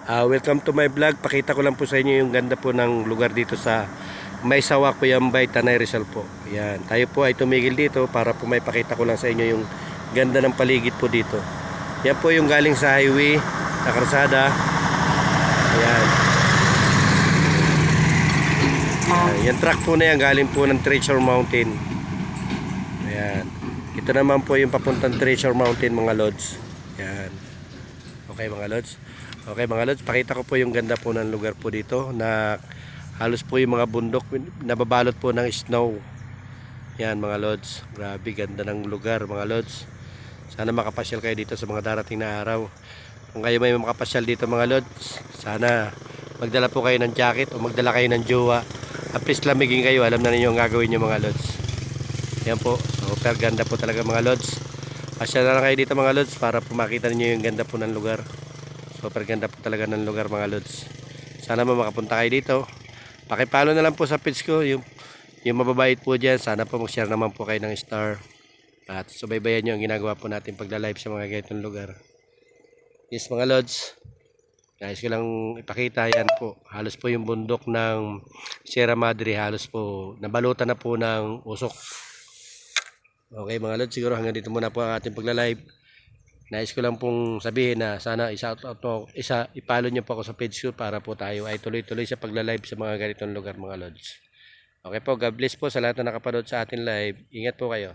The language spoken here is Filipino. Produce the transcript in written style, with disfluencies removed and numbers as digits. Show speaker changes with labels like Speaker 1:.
Speaker 1: Welcome to my vlog. Pakita ko lang po sa inyo yung ganda po ng lugar dito sa Maysawa, Cuyambay, Tanay Rizal po. Yan. Tayo po ay tumigil dito para po may pakita ko lang sa inyo yung ganda ng paligid po dito. Yan po yung galing sa highway na karsada. Yan. Yan truck po na yan galing po ng Treasure Mountain. Ayan. Ito naman po yung papuntang Treasure Mountain mga lods. Yan. Okay mga lods. Okay mga lods, pakita ko po yung ganda po ng lugar po dito na halos po yung mga bundok nababalot po ng snow. Yan mga lods, grabe ganda ng lugar mga lods. Sana makapasyal kayo dito sa mga darating na araw. Kung kayo may makapasyal dito mga lods, sana magdala po kayo ng jacket o magdala kayo ng jowa. At least lamigin kayo, alam na ninyo ang gagawin nyo mga lods. Yan po, super ganda po talaga mga lods. Pasyal na lang kayo dito mga lods para po makita ninyo yung ganda po ng lugar. Super ganda po talaga ng lugar mga lods. Sana makapunta kayo dito. Pakipalo na lang po sa page ko yung mababait po dyan. Sana po mag-share naman po kayo ng star. At subaybayan nyo ang ginagawa po natin pagla-live sa mga ganitong lugar. Yes mga lods, guys ko lang ipakita yan po. Halos po yung bundok ng Sierra Madre. Halos po nabalutan na po ng usok. Okay mga lods, siguro hanggang dito muna po ang ating pagla-live. Nais ko lang pong sabihin na sana ipalo nyo po ako sa page ko para po tayo ay tuloy-tuloy sa pagla-live sa mga ganitong lugar mga lods. Okay po, God bless po sa lahat na nakapanood sa ating live. Ingat po kayo.